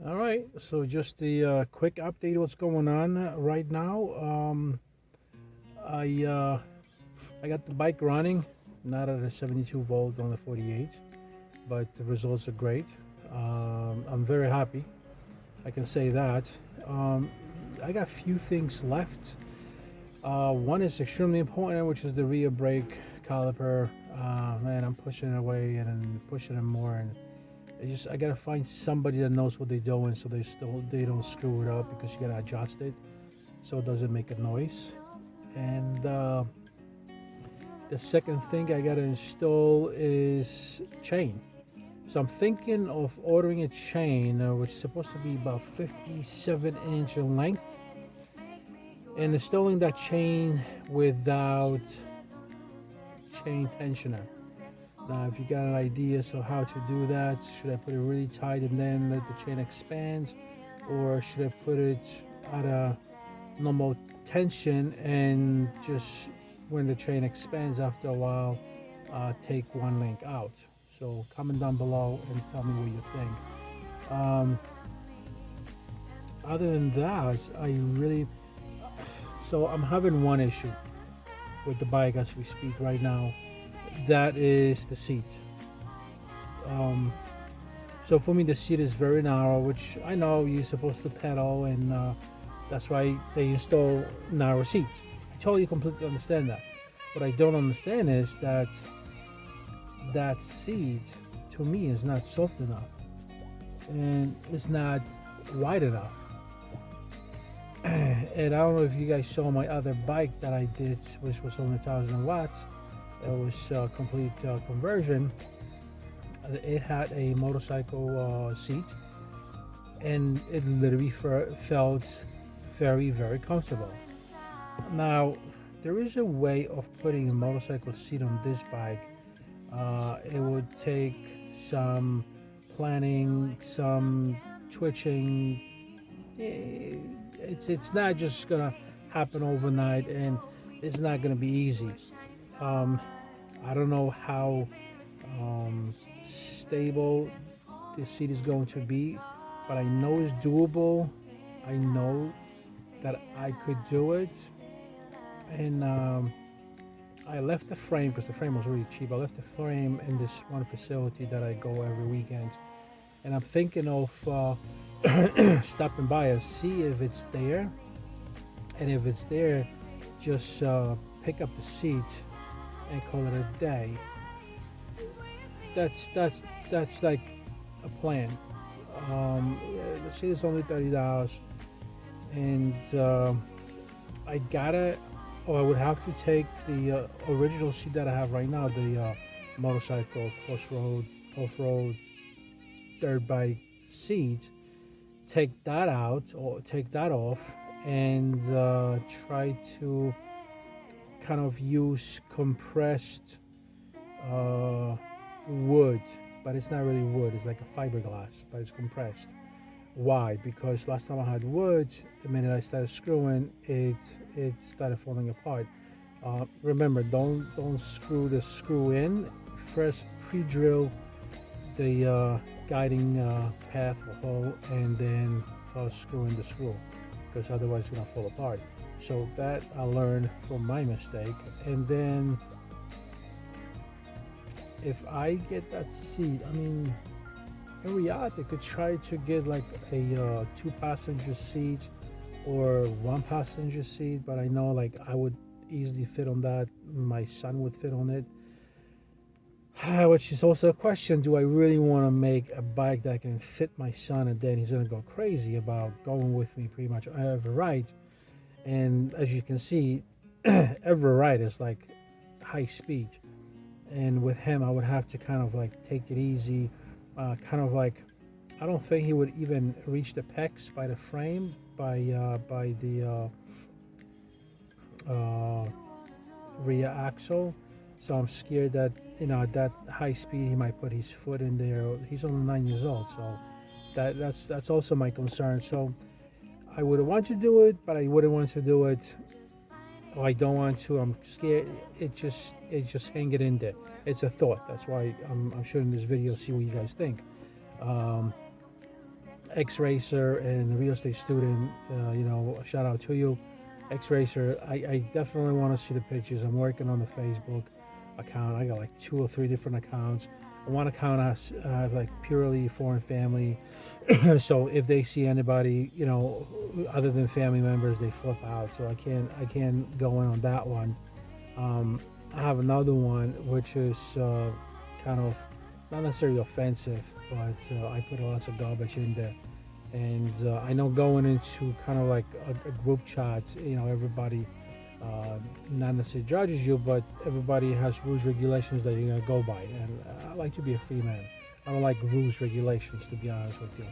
All right, so just the quick update what's going on right now. I I got the bike running, not at a 72 volt on the 48, but the results are great. I'm very happy. I can say that. Um, I got a few things left. One is extremely important, which is the rear brake caliper. Man, I'm pushing it away and then pushing it more, and I gotta find somebody that knows what they're doing, so they don't screw it up because you gotta adjust it so it doesn't make a noise. And the second thing I gotta install is chain. So I'm thinking of ordering a chain, which is supposed to be about 57-inch in length, and installing that chain without chain tensioner. Now, if you got an idea so how to do that, should I put it really tight and then let the chain expand, or should I put it at a normal tension and just when the chain expands after a while, take one link out? So comment down below and tell me what you think. Other than that, so I'm having one issue with the bike as we speak right now. That is the seat. Um, so for me, the seat is very narrow, which I know you're supposed to pedal, and that's why they install narrow seats. I totally, completely understand that. What I don't understand is that that seat, to me, is not soft enough, and it's not wide enough. And I don't know if you guys saw my other bike that I did, which was only 1,000 watts. It was complete conversion. It had a motorcycle seat, and it literally felt very, very comfortable. Now, there is a way of putting a motorcycle seat on this bike. It would take some planning, some twitching. It's not just gonna happen overnight, and it's not gonna be easy. Um, I don't know how stable the seat is going to be, but I know it's doable. I know that I could do it, and I left the frame because the frame was really cheap. I left the frame in this one facility that I go every weekend, and I'm thinking of stopping by and see if it's there, and if it's there, just pick up the seat and call it a day. That's like a plan. The seat is only $30, and I gotta, or I would have to take the original seat that I have right now, the motorcycle cross-road, off-road, dirt bike seat. Take that out or take that off, and try to kind of use compressed wood, but it's not really wood. It's like a fiberglass, but it's compressed. Why? Because last time I had wood, the minute I started screwing, it started falling apart. Remember, don't screw the screw in. First, pre-drill the guiding path or hole, and then screw in the screw, because otherwise it's gonna fall apart. So that I learned from my mistake. And then if I get that seat, I mean, in reality, I could try to get like a two-passenger seat or one-passenger seat, but I know like I would easily fit on that. My son would fit on it. Which is also a question: do I really want to make a bike that can fit my son, and then he's gonna go crazy about going with me pretty much every ride? And as you can see, every ride is like high speed, and with him I would have to kind of like take it easy, kind of like, I don't think he would even reach the pecs by the frame, by the rear axle. So I'm scared that, at that high speed he might put his foot in there. He's only 9 years old, so that's also my concern. So I would want to do it, but I wouldn't want to do it. Or I don't want to. I'm scared. It's just hanging in there. It's a thought. That's why I'm shooting this video. See what you guys think. ex-racer and a real estate student. A shout out to you, ex-racer. I definitely want to see the pictures. I'm working on the Facebook account. I got like 2 or 3 different accounts. One account has like purely foreign family. So if they see anybody, other than family members, they flip out. So I can't go in on that one. I have another one which is kind of not necessarily offensive, but I put lots of garbage in there. And I know going into kind of like a group chat, everybody not necessarily judges you, but everybody has rules, regulations that you're gonna go by. And I like to be a free man. I don't like rules, regulations, to be honest with you.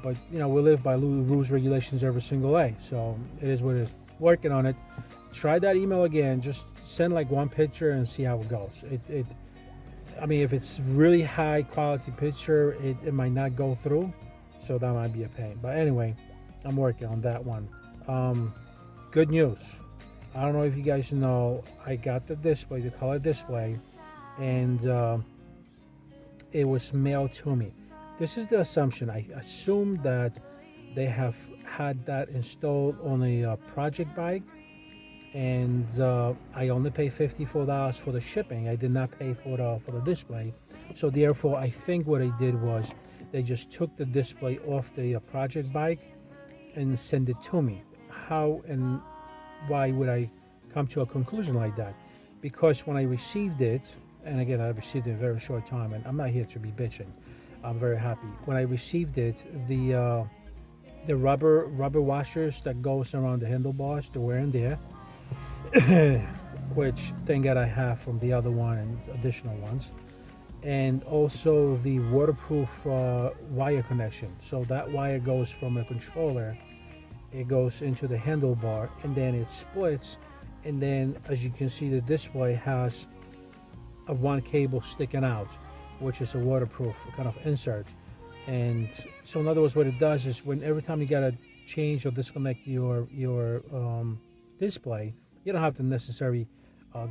But we live by rules, regulations every single day. So it is what it is. Working on it. Try that email again. Just send like one picture and see how it goes. I mean, if it's really high quality picture, it might not go through. So that might be a pain. But anyway, I'm working on that one. Good news. I don't know if you guys know, I got the display, the color display, and it was mailed to me. This is the assumption. I assume that they have had that installed on a project bike, and I only paid $54 for the shipping. I did not pay for the display. So therefore, I think what they did was they just took the display off the project bike and sent it to me. How and why would I come to a conclusion like that? Because when I received it, and again, I received it in a very short time, and I'm not here to be bitching. I'm very happy. When I received it, the rubber washers that goes around the handlebars, they were in there, which thank God I have from the other one and additional ones. And also the waterproof wire connection. So that wire goes from a controller, it goes into the handlebar, and then it splits. And then, as you can see, the display has a one cable sticking out, which is a waterproof kind of insert. And so in other words, what it does is every time you gotta change or disconnect your display, you don't have to necessarily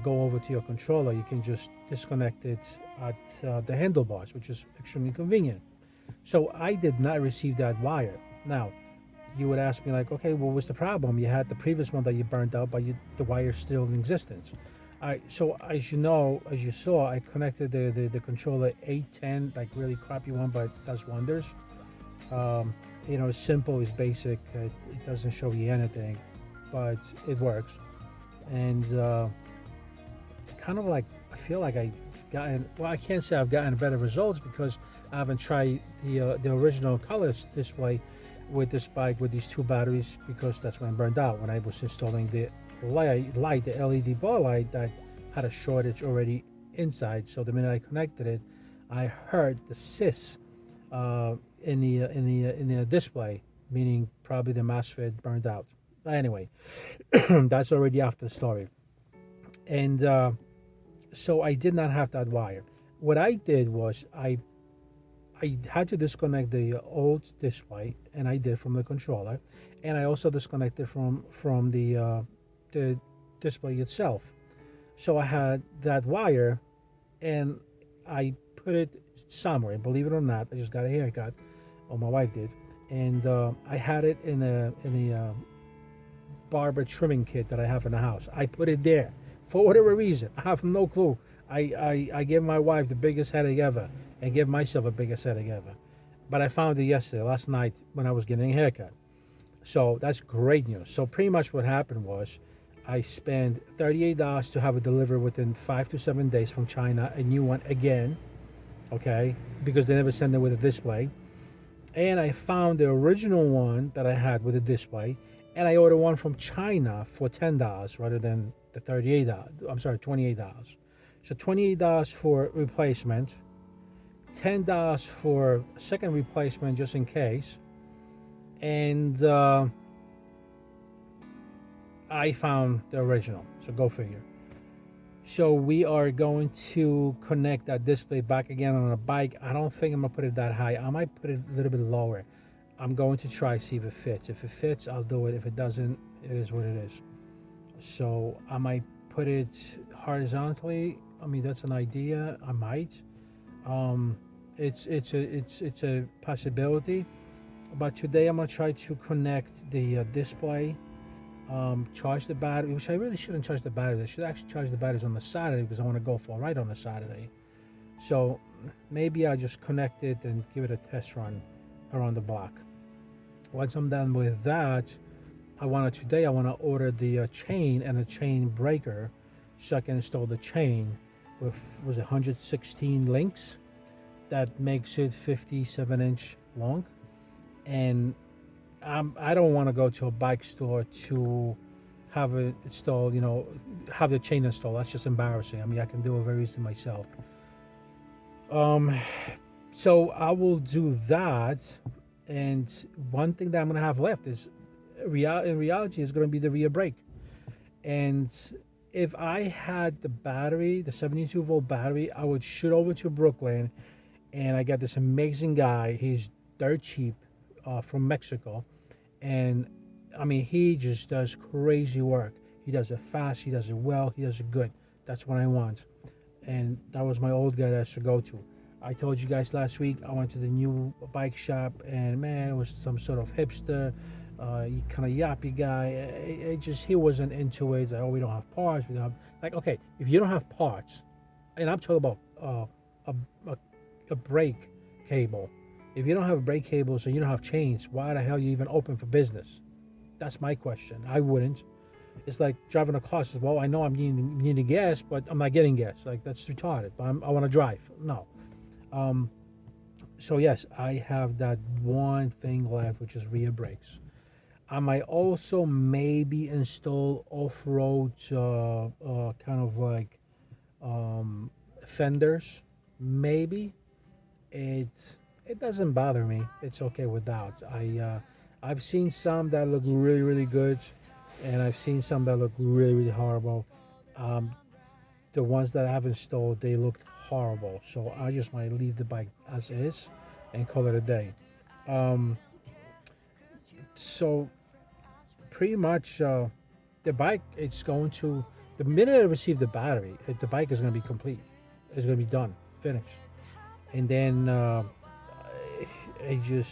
go over to your controller. You can just disconnect it at the handlebars, which is extremely convenient. So I did not receive that wire. Now, you would ask me like, okay, what was the problem? You had the previous one that you burned out, but the wire's still in existence. All right, so as you saw, I connected the controller 810, like really crappy one, but does wonders. It's simple, it's basic, it doesn't show you anything, but it works. And kind of like, I feel like I've gotten, well, I can't say I've gotten better results because I haven't tried the original color display with this bike with these 2 batteries, because that's when I burned out when I was installing the light, the LED bar light that had a shortage already inside. So the minute I connected it, I heard the sis in the display, meaning probably the MOSFET burned out. But anyway, that's already after the story. And so I did not have that wire. What I did was I had to disconnect the old display, and I did from the controller, and I also disconnected from the display itself. So I had that wire, and I put it somewhere. Believe it or not, I just got a haircut, or my wife did, and I had it in the barber trimming kit that I have in the house. I put it there for whatever reason. I have no clue. I gave my wife the biggest headache ever, and give myself a biggest headache ever. But I found it last night when I was getting a haircut. So that's great news. So pretty much what happened was I spent $38 to have it delivered within 5 to 7 days from China, a new one again, okay, because they never send it with a display. And I found the original one that I had with a display, and I ordered one from China for $10 rather than the $38. I'm sorry, $28. So $28 for replacement, $10 for second replacement just in case, and I found the original, so go figure. So we are going to connect that display back again on a bike. I don't think I'm gonna put it that high. I might put it a little bit lower. I'm going to try see if it fits. If it fits, I'll do it. If it doesn't, it is what it is. So I might put it horizontally. I mean, that's an idea. I might. It's a possibility. But today I'm gonna try to connect the display, charge the battery, which I really shouldn't charge the batteries. I should actually charge the batteries on the Saturday because I want to go for a ride on the Saturday. So maybe I'll just connect it and give it a test run around the block. Once I'm done with that, I want to order the chain and a chain breaker so I can install the chain with, was it 116 links? That makes it 57-inch long. And I don't want to go to a bike store to have it installed, have the chain installed. That's just embarrassing. I mean, I can do it very easily myself. So I will do that. And one thing that I'm going to have left is, in reality, is going to be the rear brake. And if I had the battery, the 72 volt battery, I would shoot over to Brooklyn, and I got this amazing guy. He's dirt cheap, from Mexico. And I mean, he just does crazy work. He does it fast, he does it well, he does it good. That's what I want. And that was my old guy that I used to go to. I told you guys last week I went to the new bike shop, and man, it was some sort of hipster, kind of yappy guy. He wasn't into it. It's like, oh, we don't have parts. We don't have, like, okay, if you don't have parts, and I'm talking about a brake cable. If you don't have brake cables and you don't have chains, why the hell are you even open for business? That's my question. I wouldn't. It's like driving a car. Says, well, I know I'm needing gas, but I'm not getting gas. Like, that's retarded. But I want to drive. No. So yes, I have that one thing left, which is rear brakes. I might also maybe install off-road kind of like fenders. Maybe. It doesn't bother me. It's okay without. I've seen some that look really, really good, and I've seen some that look really, really horrible. The ones that I have installed, they looked horrible. So I just might leave the bike as is and call it a day. So pretty much the bike, it's going to, the minute I receive the battery, the bike is going to be complete. It's going to be done, finished. And then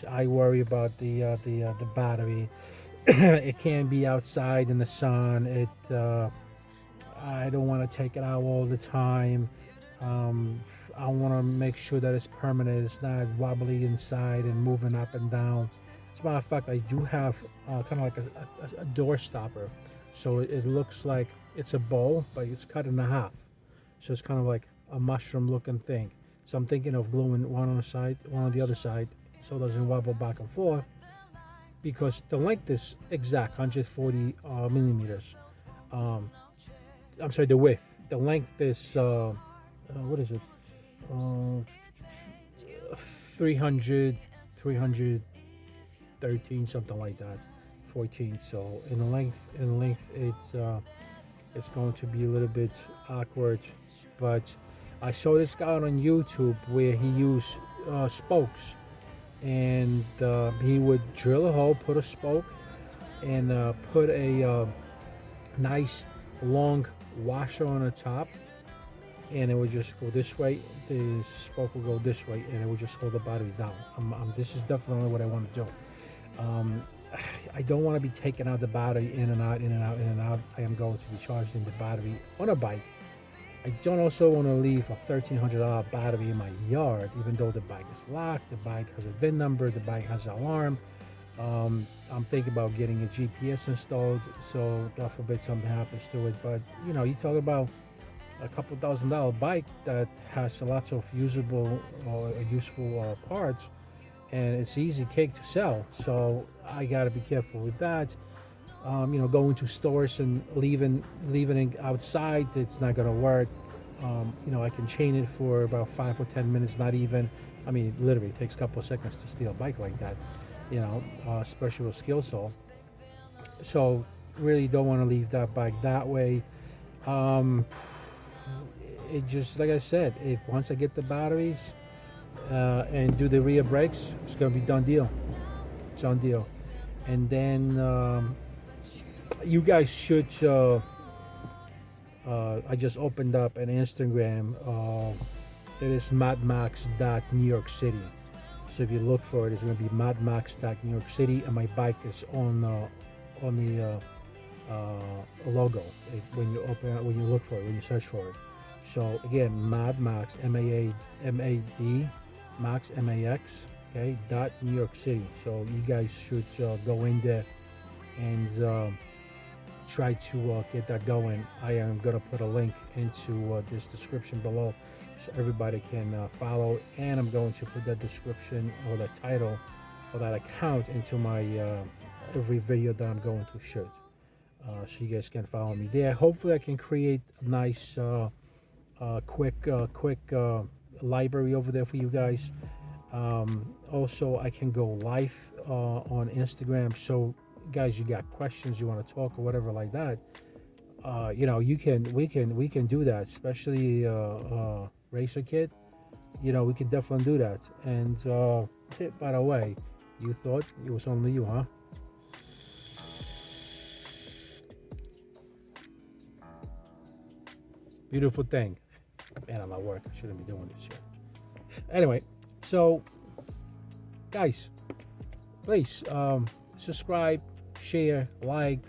I worry about the battery. It can't be outside in the sun. I don't want to take it out all the time. I want to make sure that it's permanent. It's not wobbly inside and moving up and down. As a matter of fact, I do have kind of like a door stopper. So it looks like it's a bowl, but it's cut in half. So it's kind of like a mushroom looking thing. So I'm thinking of gluing one on the side, one on the other side, so it doesn't wobble back and forth, because the length is exact, 140 millimeters. I'm sorry, the width. The length is, what is it? 313, something like that, 14. So in the length, it's going to be a little bit awkward, but I saw this guy on YouTube where he used spokes, and he would drill a hole, put a spoke, and put a nice long washer on the top, and it would just go this way. The spoke will go this way, and it would just hold the batteries down. This is definitely what I want to do. I don't want to be taking out the battery in and out, in and out, in and out. I am going to be charging the battery on a bike. I don't also want to leave a $1,300 battery in my yard, even though the bike is locked, the bike has a VIN number, the bike has an alarm. I'm thinking about getting a GPS installed, so God forbid something happens to it. But you talk about a couple $1,000 bike that has lots of useful parts, and it's easy cake to sell. So I got to be careful with that. Going to stores and leaving it outside, it's not gonna work. I can chain it for about 5 or 10 minutes, not even. I mean, literally, it takes a couple of seconds to steal a bike like that. Especially with skill saw. So really don't want to leave that bike that way. It just, like I said, if once I get the batteries and do the rear brakes, it's gonna be done deal. And then you guys should. I just opened up an Instagram. It is madmax.newyorkcity. So if you look for it, it's going to be Mad Max New York City, and my bike is on the logo when you look for it, when you search for it. So again, Mad Max, M-A-D, Max, M-A-X, okay, New York City. So you guys should go in there and try to get that going. I am gonna put a link into this description below so everybody can follow, and I'm going to put that description or the title or that account into my every video that I'm going to shoot, so you guys can follow me there. Hopefully I can create a nice quick library over there for you guys. Also I can go live on Instagram, so guys, you got questions, you want to talk or whatever like that, you know, we can do that, especially Racer Kid, you know, we can definitely do that. And by the way, you thought it was only you, huh? Beautiful thing. Man, I'm at work, I shouldn't be doing this shit. Anyway, so guys, please subscribe, share, like,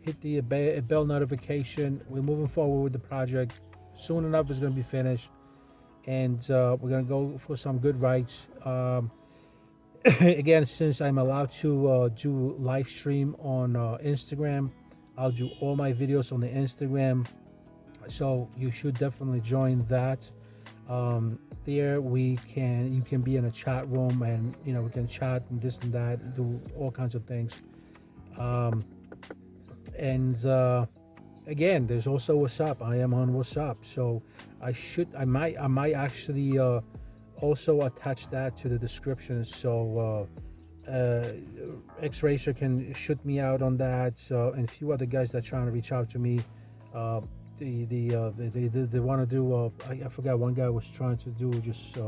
hit the bell notification. We're moving forward with the project. Soon enough it's going to be finished, and we're going to go for some good rides. Again, since I'm allowed to do live stream on Instagram, I'll do all my videos on the Instagram, so you should definitely join that. There you can be in a chat room, and you know, we can chat and this and that, do all kinds of things. Again, there's also WhatsApp. I am on WhatsApp, so I might actually also attach that to the description, so X-Racer can shoot me out on that, and a few other guys that are trying to reach out to me. They want to do I forgot, one guy was trying to do just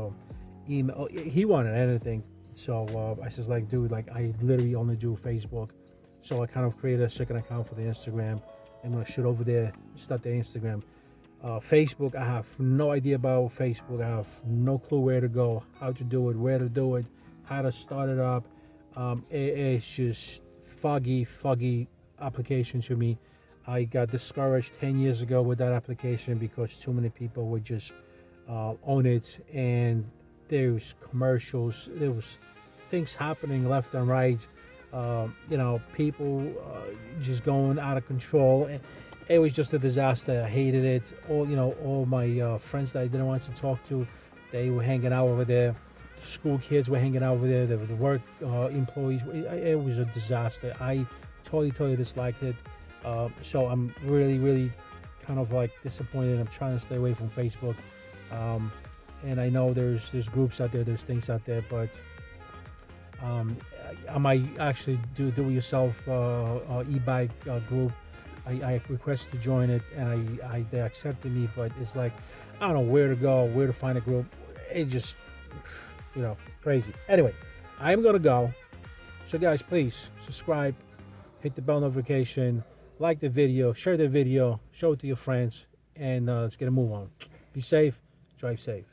email. He wanted anything, so I just like, dude, like, I literally only do Facebook. So I kind of created a second account for the Instagram. I'm gonna shoot over there, start the Instagram. Facebook, I have no idea about Facebook. I have no clue where to go, how to do it, where to do it, how to start it up. It's just foggy application to me. I got discouraged 10 years ago with that application because too many people would just own it, and there was commercials, there was things happening left and right. You know, people just going out of control. It was just a disaster. I hated it. All my friends that I didn't want to talk to, they were hanging out over there. School kids were hanging out over there. There were the work employees. It was a disaster. I totally disliked it. So I'm really kind of like disappointed. I'm trying to stay away from Facebook. And I know there's groups out there, there's things out there, but I might actually do it yourself e-bike group. I requested to join it, and they accepted me, but it's like, I don't know where to go, where to find a group. It just, you know, crazy. Anyway, I'm gonna go. So guys, please subscribe, hit the bell notification, like the video, share the video, show it to your friends, and let's get a move on. Be safe, drive safe.